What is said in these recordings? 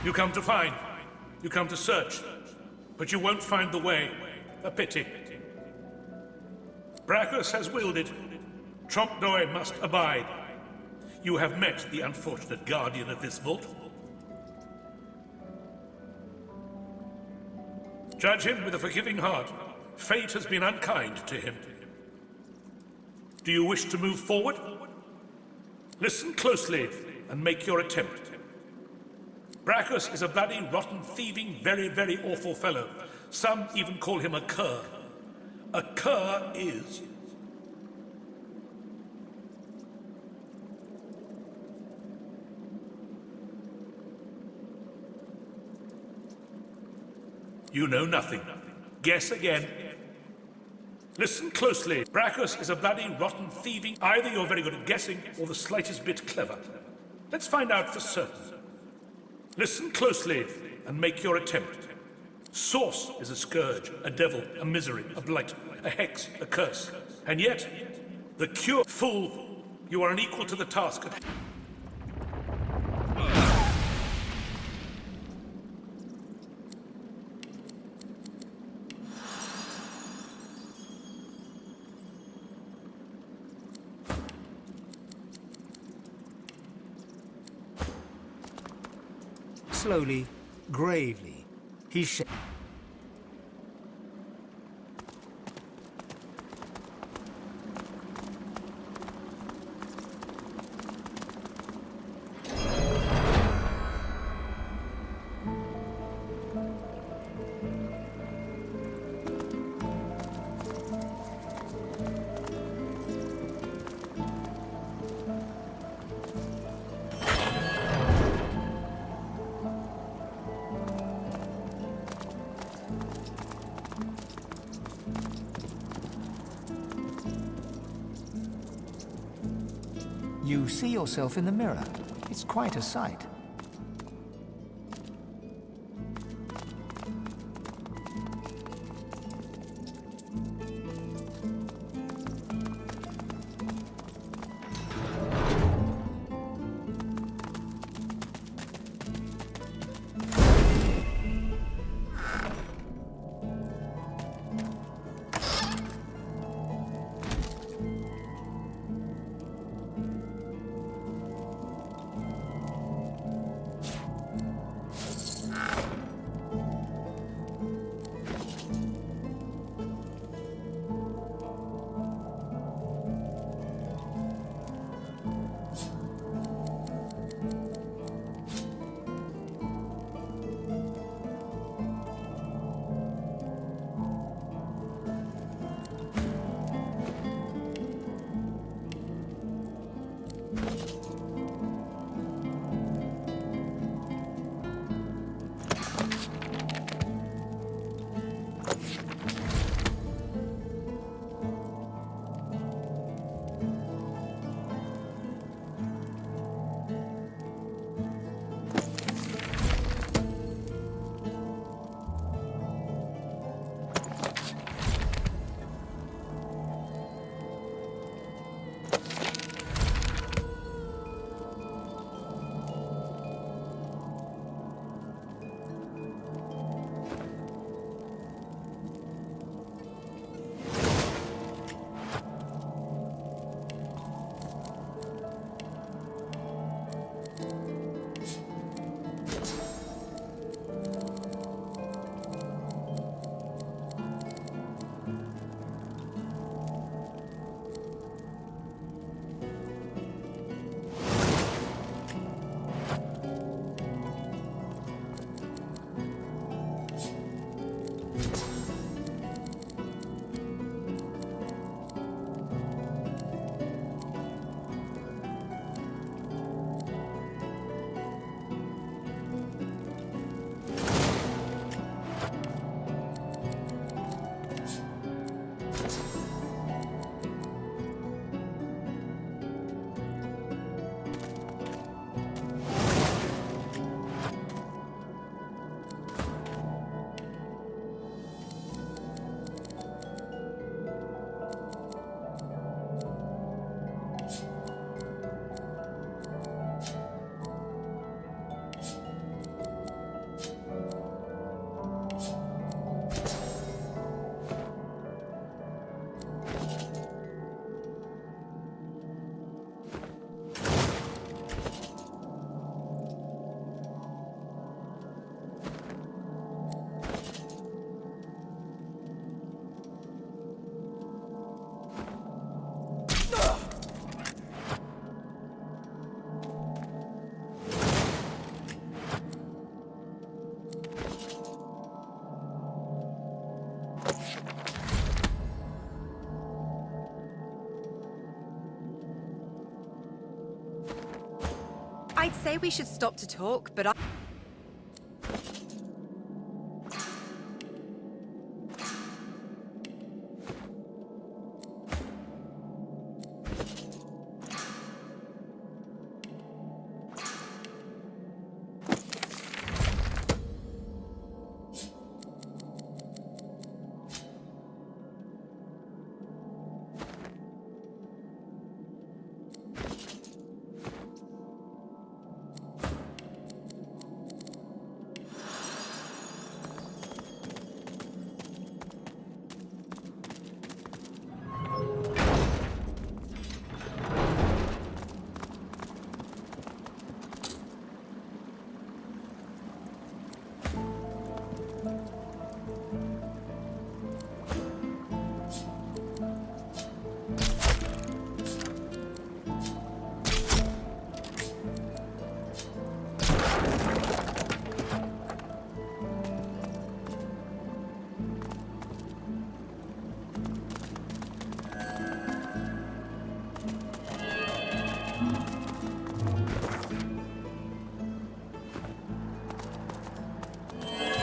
You come to find, you come to search, but you won't find the way. A pity. Brachus has willed it. Trompe-l'oeil must abide. You have met the unfortunate guardian of this vault. Judge him with a forgiving heart. Fate has been unkind to him. Do you wish to move forward? Listen closely and make your attempt. Brachus is a bloody, rotten, thieving, very, very awful fellow. Some even call him a cur. A cur is... You know nothing. Guess again. Listen closely. Brachus is a bloody, rotten, thieving... Either you're very good at guessing, or the slightest bit clever. Let's find out for certain. Listen closely and make your attempt. Source is a scourge, a devil, a misery, a blight, a hex, a curse. And yet, the cure... Fool, you are unequal to the task. Slowly, gravely, he You see yourself in the mirror. It's quite a sight. I'd say we should stop to talk, but I...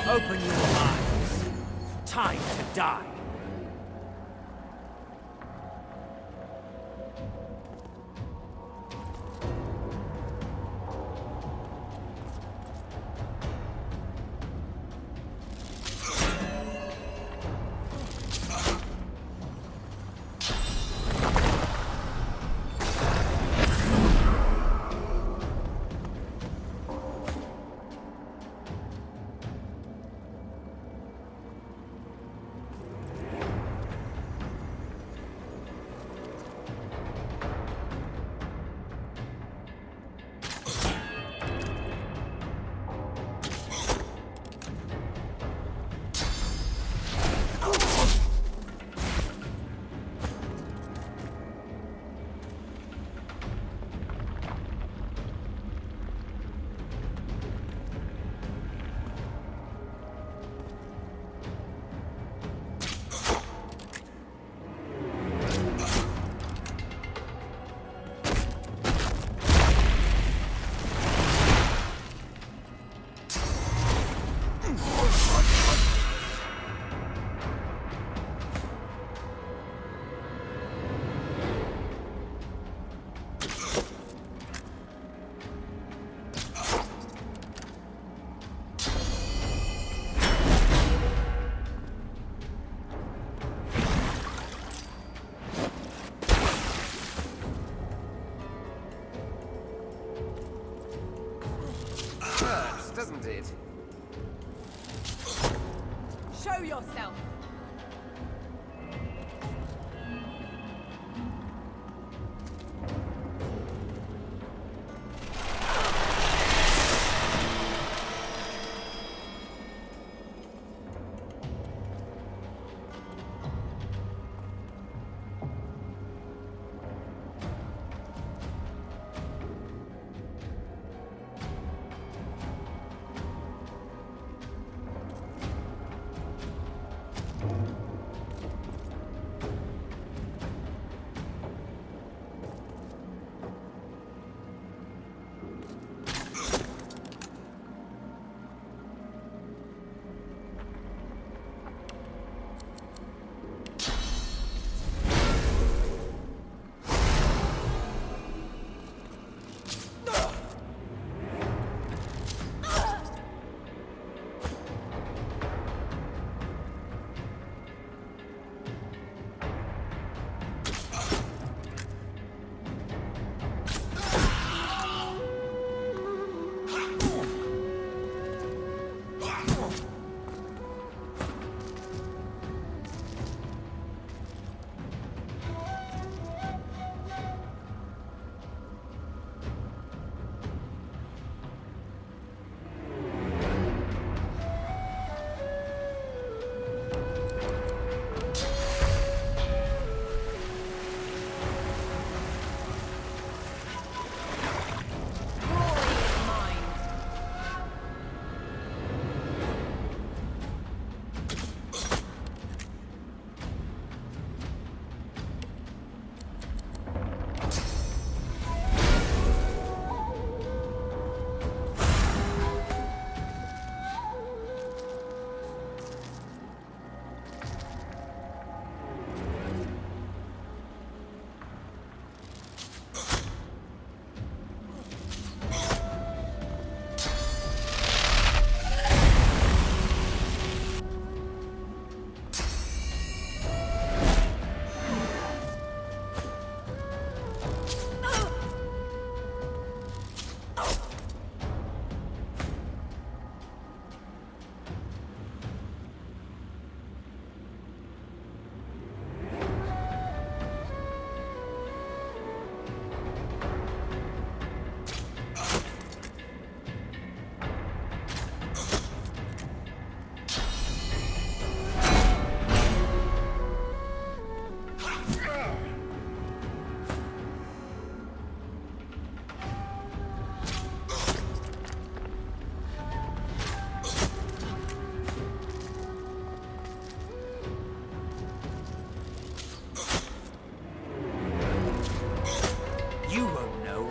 Open your eyes. Time to die. Doesn't it? Show yourself!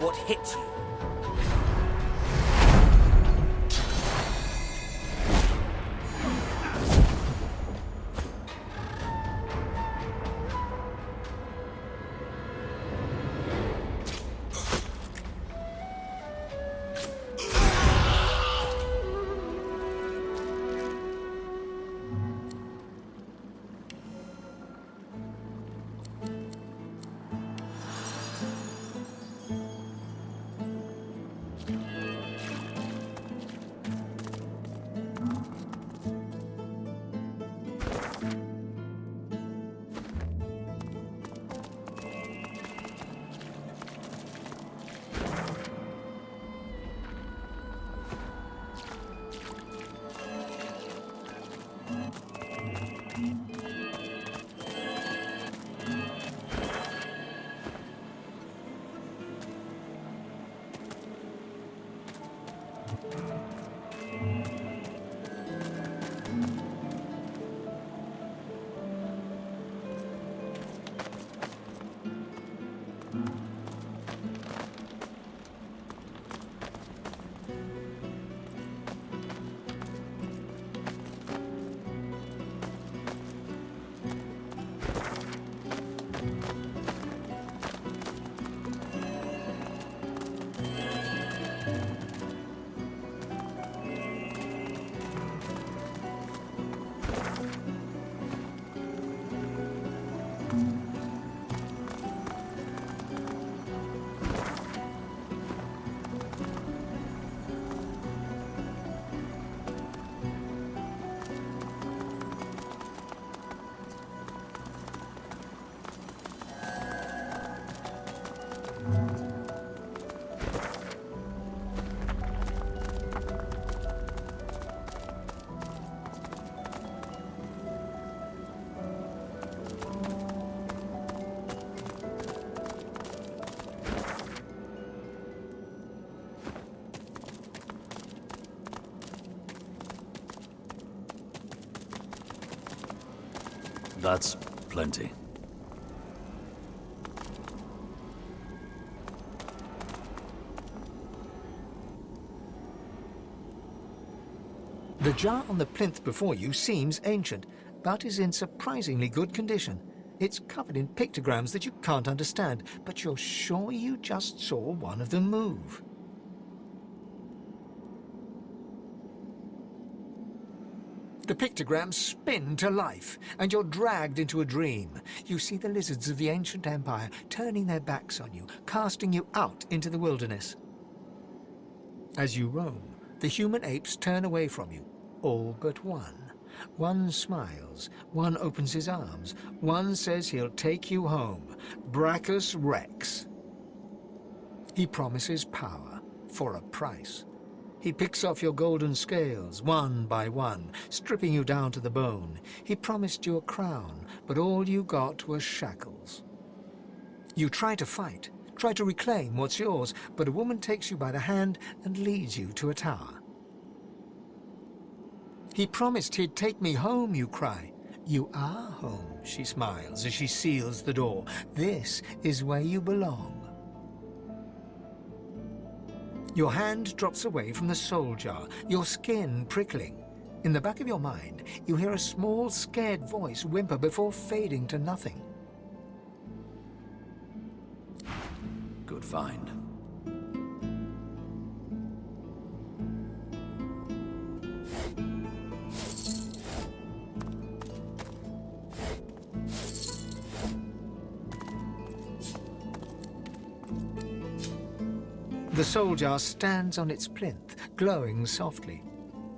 what hit you. That's plenty. The jar on the plinth before you seems ancient, but is in surprisingly good condition. It's covered in pictograms that you can't understand, but you're sure you just saw one of them move. The pictograms spin to life, and you're dragged into a dream. You see the lizards of the ancient empire turning their backs on you, casting you out into the wilderness. As you roam, the human apes turn away from you, all but one. One smiles, one opens his arms, one says he'll take you home. Brachus Rex. He promises power for a price. He picks off your golden scales, one by one, stripping you down to the bone. He promised you a crown, but all you got was shackles. You try to fight, try to reclaim what's yours, but a woman takes you by the hand and leads you to a tower. He promised he'd take me home, you cry. You are home, she smiles as she seals the door. This is where you belong. Your hand drops away from the soul jar, your skin prickling. In the back of your mind, you hear a small, scared voice whimper before fading to nothing. Good find. The soul jar stands on its plinth, glowing softly.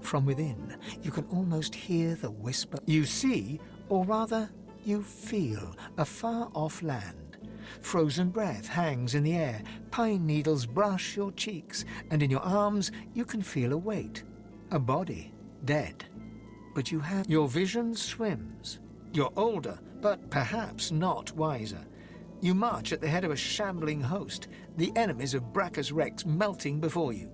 From within, you can almost hear the whisper. You see, or rather, you feel, a far-off land. Frozen breath hangs in the air, pine needles brush your cheeks, and in your arms you can feel a weight. A body, dead. But you have... Your vision swims. You're older, but perhaps not wiser. You march at the head of a shambling host, the enemies of Brachus Rex melting before you.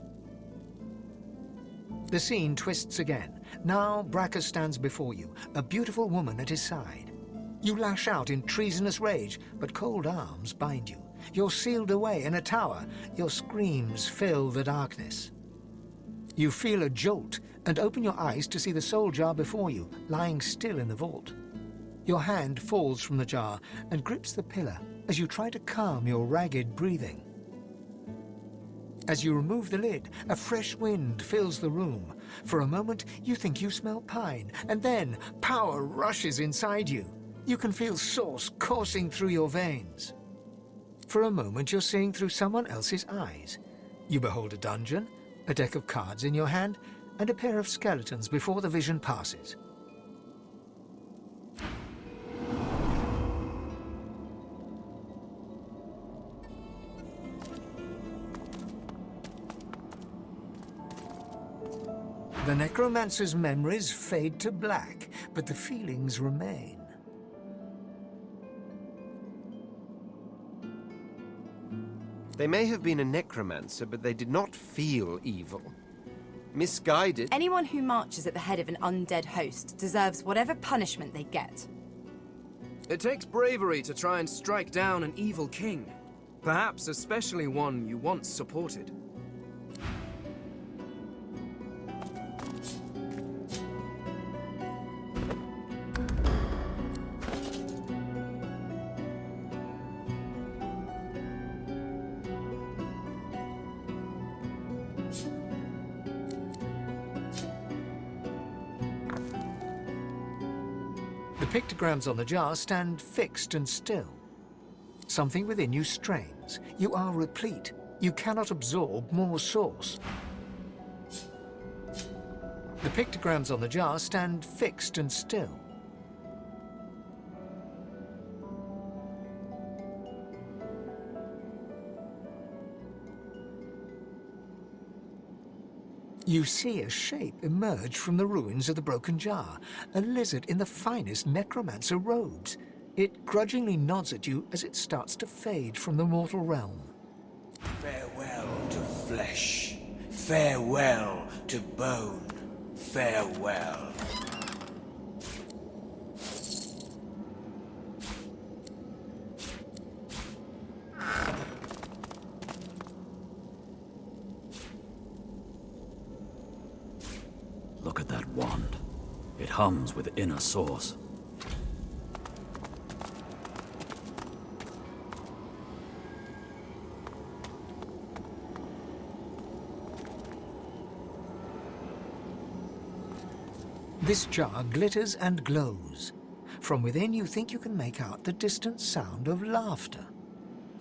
The scene twists again. Now Brachus stands before you, a beautiful woman at his side. You lash out in treasonous rage, but cold arms bind you. You're sealed away in a tower. Your screams fill the darkness. You feel a jolt and open your eyes to see the soul jar before you, lying still in the vault. Your hand falls from the jar and grips the pillar as you try to calm your ragged breathing. As you remove the lid, a fresh wind fills the room. For a moment, you think you smell pine, and then power rushes inside you. You can feel sauce coursing through your veins. For a moment, you're seeing through someone else's eyes. You behold a dungeon, a deck of cards in your hand, and a pair of skeletons before the vision passes. The necromancer's memories fade to black, but the feelings remain. They may have been a necromancer, but they did not feel evil. Misguided. Anyone who marches at the head of an undead host deserves whatever punishment they get. It takes bravery to try and strike down an evil king. Perhaps especially one you once supported. The pictograms on the jar stand fixed and still. Something within you strains. You are replete. You cannot absorb more sauce. The pictograms on the jar stand fixed and still. You see a shape emerge from the ruins of the broken jar, a lizard in the finest necromancer robes. It grudgingly nods at you as it starts to fade from the mortal realm. Farewell to flesh, farewell to bone, farewell. Look at that wand. It hums with inner source. This jar glitters and glows. From within, you think you can make out the distant sound of laughter.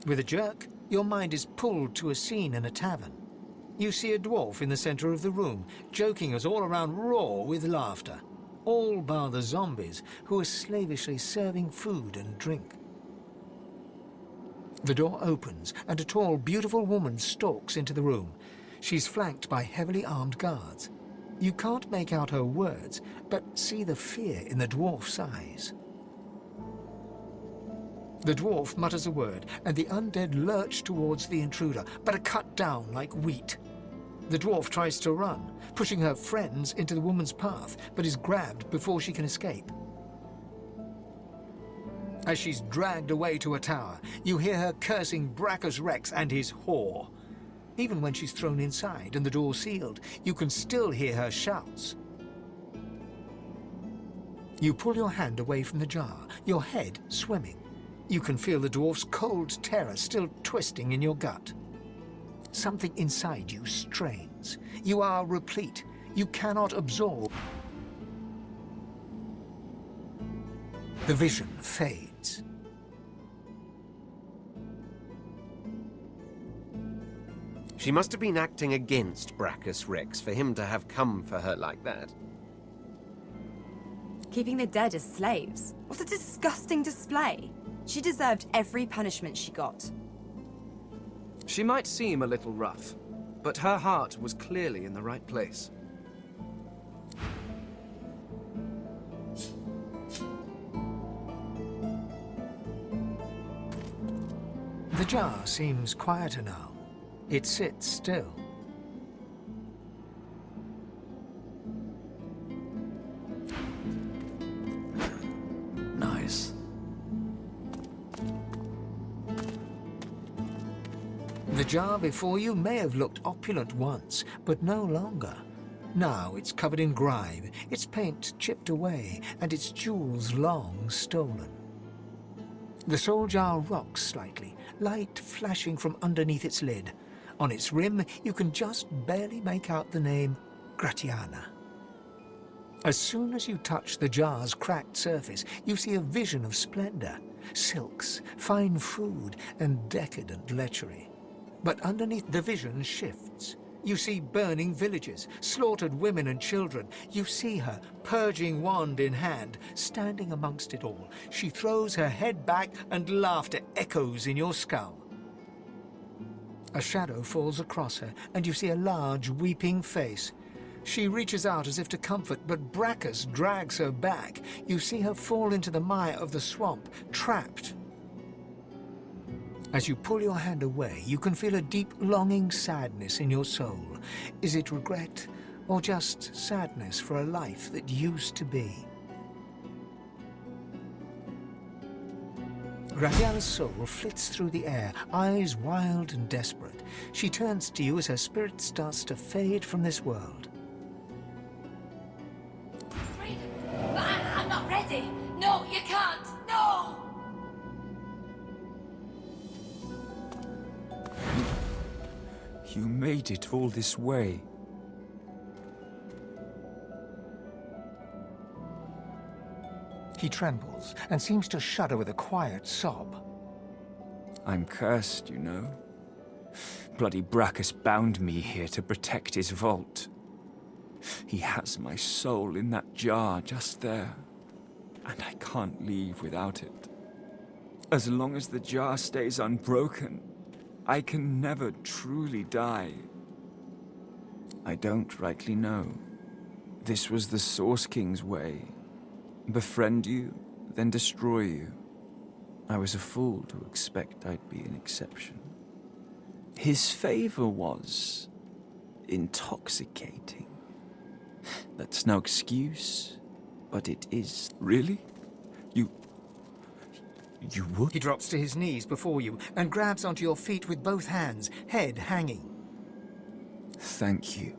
With a jerk, your mind is pulled to a scene in a tavern. You see a dwarf in the center of the room, joking us all around roar with laughter. All bar the zombies, who are slavishly serving food and drink. The door opens, and a tall, beautiful woman stalks into the room. She's flanked by heavily armed guards. You can't make out her words, but see the fear in the dwarf's eyes. The dwarf mutters a word, and the undead lurch towards the intruder, but are cut down like wheat. The dwarf tries to run, pushing her friends into the woman's path, but is grabbed before she can escape. As she's dragged away to a tower, you hear her cursing Brachus Rex and his whore. Even when she's thrown inside and the door sealed, you can still hear her shouts. You pull your hand away from the jar, your head swimming. You can feel the dwarf's cold terror still twisting in your gut. Something inside you strains. You are replete. You cannot absorb. The vision fades. She must have been acting against Brachus Rex for him to have come for her like that. Keeping the dead as slaves. What a disgusting display. She deserved every punishment she got. She might seem a little rough, but her heart was clearly in the right place. The jar seems quieter now. It sits still. Nice. jar before you may have looked opulent once, but no longer. Now it's covered in grime, its paint chipped away, and its jewels long stolen. The soul jar rocks slightly, light flashing from underneath its lid. On its rim, you can just barely make out the name Gratiana. As soon as you touch the jar's cracked surface, you see a vision of splendor, silks, fine food, and decadent lechery. But underneath the vision shifts. You see burning villages, slaughtered women and children. You see her, purging wand in hand, standing amongst it all. She throws her head back and laughter echoes in your skull. A shadow falls across her, and you see a large, weeping face. She reaches out as if to comfort, but Brachus drags her back. You see her fall into the mire of the swamp, trapped. As you pull your hand away, you can feel a deep, longing sadness in your soul. Is it regret, or just sadness for a life that used to be? Gratiana's soul flits through the air, eyes wild and desperate. She turns to you as her spirit starts to fade from this world. But I'm not ready. No, you can't. No! You made it all this way. He trembles and seems to shudder with a quiet sob. I'm cursed, you know. Bloody Brachus bound me here to protect his vault. He has my soul in that jar just there, and I can't leave without it. As long as the jar stays unbroken, I can never truly die. I don't rightly know. This was the Source King's way. Befriend you, then destroy you. I was a fool to expect I'd be an exception. His favor was intoxicating. That's no excuse, but it is. Really? You would? He drops to his knees before you and grabs onto your feet with both hands, head hanging. Thank you.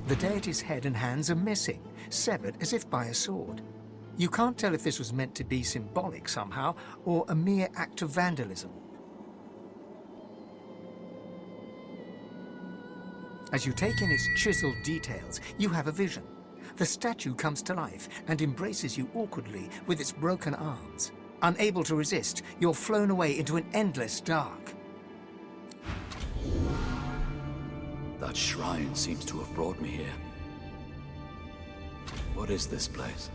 The deity's head and hands are missing, severed as if by a sword. You can't tell if this was meant to be symbolic somehow, or a mere act of vandalism. As you take in its chiseled details, you have a vision. The statue comes to life and embraces you awkwardly with its broken arms. Unable to resist, you're flown away into an endless dark. That shrine seems to have brought me here. What is this place?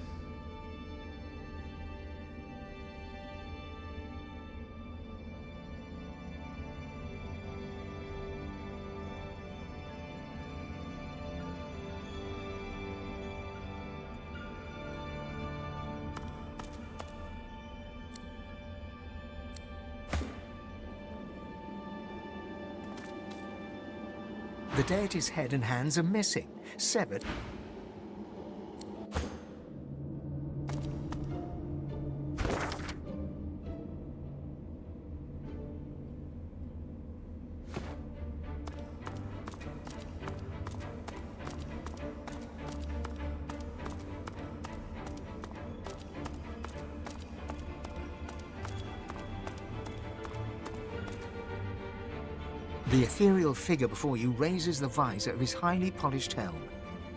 The deity's head and hands are missing, severed. The ethereal figure before you raises the visor of his highly polished helm.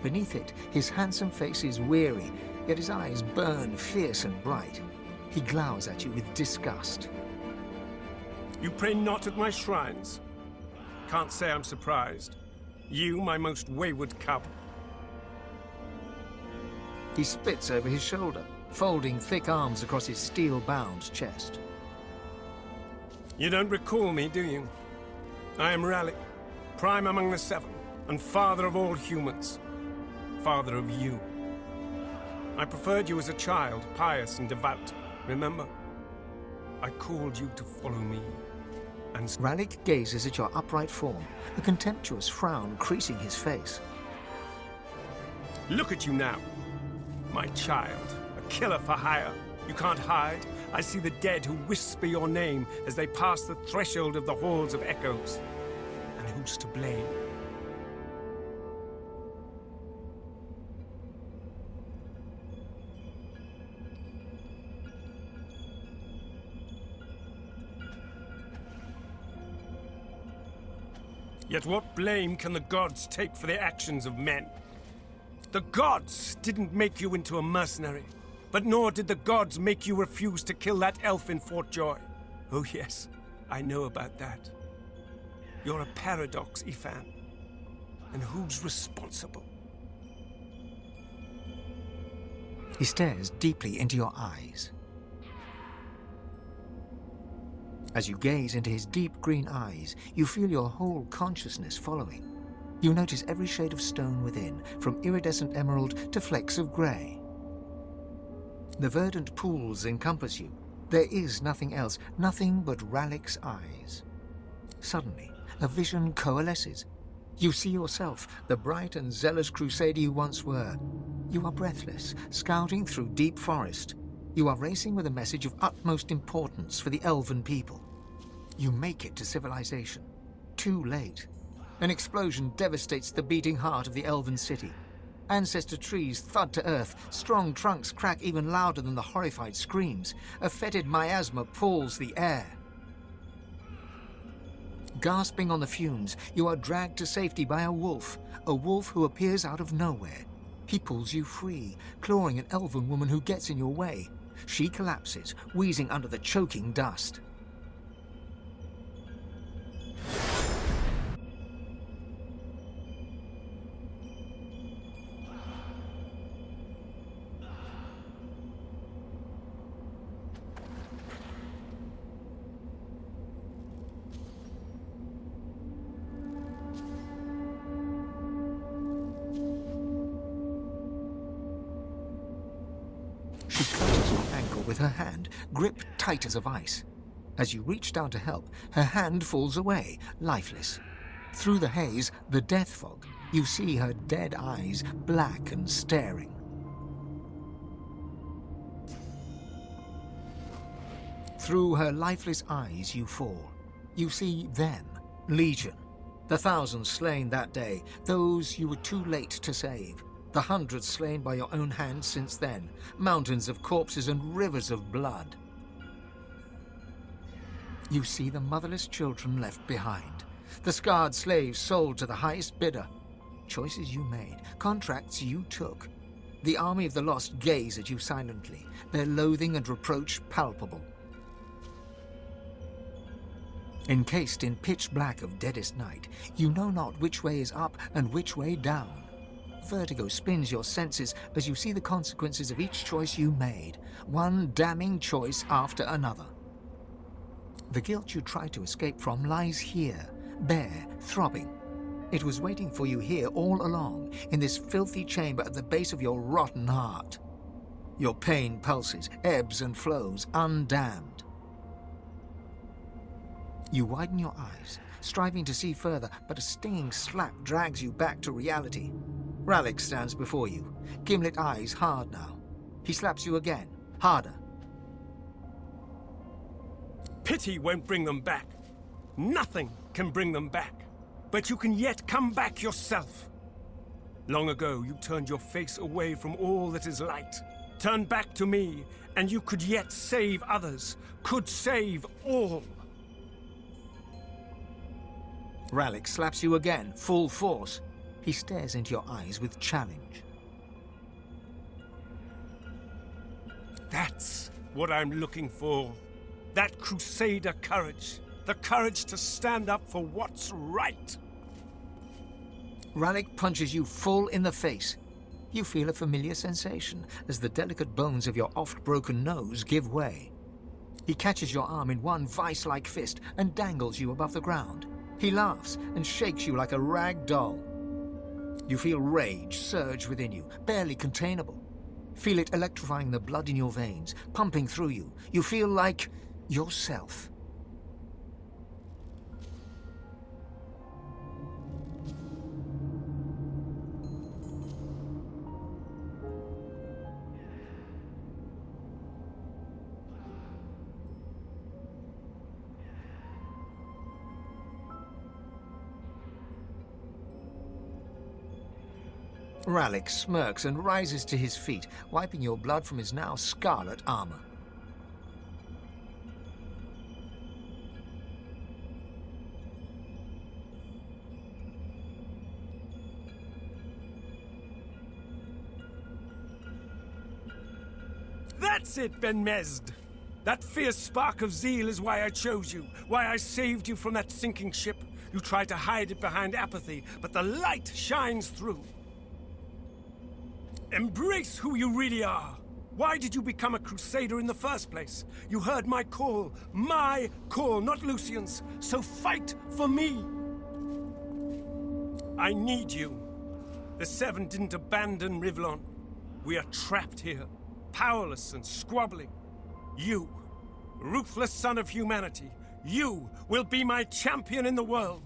Beneath it, his handsome face is weary, yet his eyes burn fierce and bright. He glowers at you with disgust. You pray not at my shrines. Can't say I'm surprised. You, my most wayward cub. He spits over his shoulder, folding thick arms across his steel-bound chest. You don't recall me, do you? I am Rhalic, prime among the seven, and father of all humans. Father of you. I preferred you as a child, pious and devout, remember? I called you to follow me, and... Rhalic gazes at your upright form, a contemptuous frown creasing his face. Look at you now. My child, a killer for hire. You can't hide. I see the dead who whisper your name as they pass the threshold of the halls of echoes. And who's to blame? Yet what blame can the gods take for the actions of men? The gods didn't make you into a mercenary. But nor did the gods make you refuse to kill that elf in Fort Joy. Oh yes, I know about that. You're a paradox, Ifan. And who's responsible? He stares deeply into your eyes. As you gaze into his deep green eyes, you feel your whole consciousness following. You notice every shade of stone within, from iridescent emerald to flecks of grey. The verdant pools encompass you. There is nothing else, nothing but Rhalic's eyes. Suddenly, a vision coalesces. You see yourself, the bright and zealous crusader you once were. You are breathless, scouting through deep forest. You are racing with a message of utmost importance for the elven people. You make it to civilization. Too late. An explosion devastates the beating heart of the elven city. Ancestor trees thud to earth, strong trunks crack even louder than the horrified screams. A fetid miasma pulls the air. Gasping on the fumes, you are dragged to safety by a wolf who appears out of nowhere. He pulls you free, clawing an elven woman who gets in your way. She collapses, wheezing under the choking dust. She clutches your ankle with her hand, gripped tight as a vice. As you reach down to help, her hand falls away, lifeless. Through the haze, the death fog, you see her dead eyes, black and staring. Through her lifeless eyes you fall. You see them, Legion. The thousands slain that day, those you were too late to save. The hundreds slain by your own hand since then. Mountains of corpses and rivers of blood. You see the motherless children left behind. The scarred slaves sold to the highest bidder. Choices you made. Contracts you took. The army of the lost gaze at you silently, their loathing and reproach palpable. Encased in pitch black of deadest night, you know not which way is up and which way down. Vertigo spins your senses as you see the consequences of each choice you made, one damning choice after another. The guilt you tried to escape from lies here, bare, throbbing. It was waiting for you here all along, in this filthy chamber at the base of your rotten heart. Your pain pulses, ebbs and flows, undammed. You widen your eyes, striving to see further, but a stinging slap drags you back to reality. Rhalic stands before you, gimlet eyes hard now. He slaps you again, harder. Pity won't bring them back. Nothing can bring them back. But you can yet come back yourself. Long ago, you turned your face away from all that is light. Turn back to me, and you could yet save others, could save all. Rhalic slaps you again, full force. He stares into your eyes with challenge. That's what I'm looking for. That Crusader courage. The courage to stand up for what's right. Rhalic punches you full in the face. You feel a familiar sensation as the delicate bones of your oft-broken nose give way. He catches your arm in one vice-like fist and dangles you above the ground. He laughs and shakes you like a rag doll. You feel rage surge within you, barely containable. Feel it electrifying the blood in your veins, pumping through you. You feel like yourself. Rhalic smirks and rises to his feet, wiping your blood from his now scarlet armor. That's it, Ben Mesd. That fierce spark of zeal is why I chose you, why I saved you from that sinking ship. You tried to hide it behind apathy, but the light shines through. Embrace who you really are. Why did you become a Crusader in the first place? You heard my call, not Lucian's. So fight for me. I need you. The Seven didn't abandon Rivlon. We are trapped here, powerless and squabbling. You, ruthless son of humanity, you will be my champion in the world.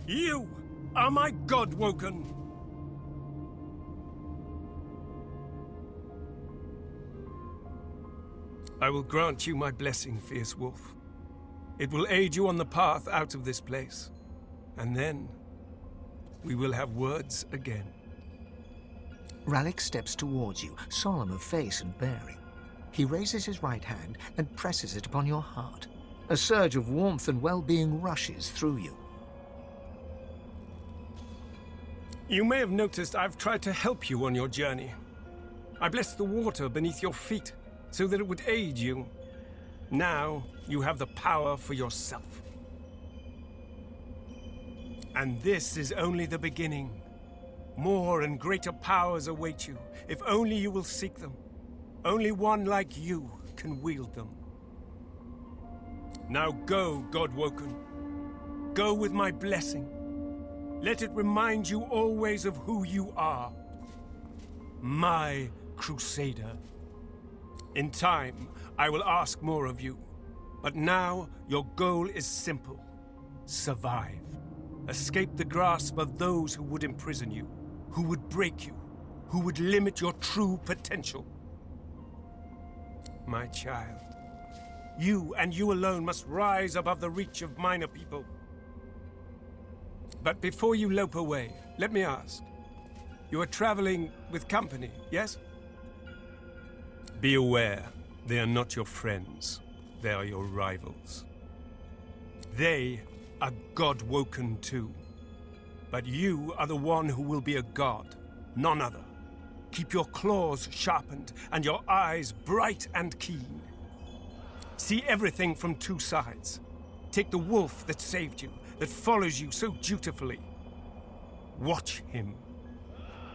You are my God-woken. I will grant you my blessing, fierce wolf. It will aid you on the path out of this place. And then, we will have words again. Rhalic steps towards you, solemn of face and bearing. He raises his right hand and presses it upon your heart. A surge of warmth and well-being rushes through you. You may have noticed I've tried to help you on your journey. I blessed the water beneath your feet, so that it would aid you. Now, you have the power for yourself. And this is only the beginning. More and greater powers await you, if only you will seek them. Only one like you can wield them. Now go, God-woken. Go with my blessing. Let it remind you always of who you are. My Crusader. In time, I will ask more of you. But now, your goal is simple. Survive. Escape the grasp of those who would imprison you, who would break you, who would limit your true potential. My child, you and you alone must rise above the reach of minor people. But before you lope away, let me ask, You are traveling with company, yes? Be aware, they are not your friends. They are your rivals. They are God-woken too. But you are the one who will be a god, none other. Keep your claws sharpened and your eyes bright and keen. See everything from two sides. Take the wolf that saved you, that follows you so dutifully. Watch him.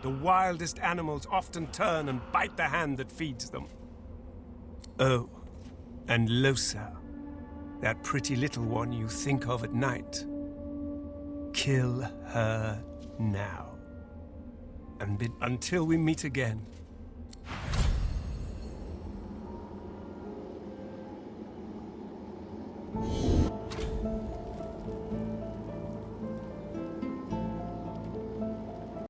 The wildest animals often turn and bite the hand that feeds them. Oh, and Losa, that pretty little one you think of at night. Kill her now. And until we meet again,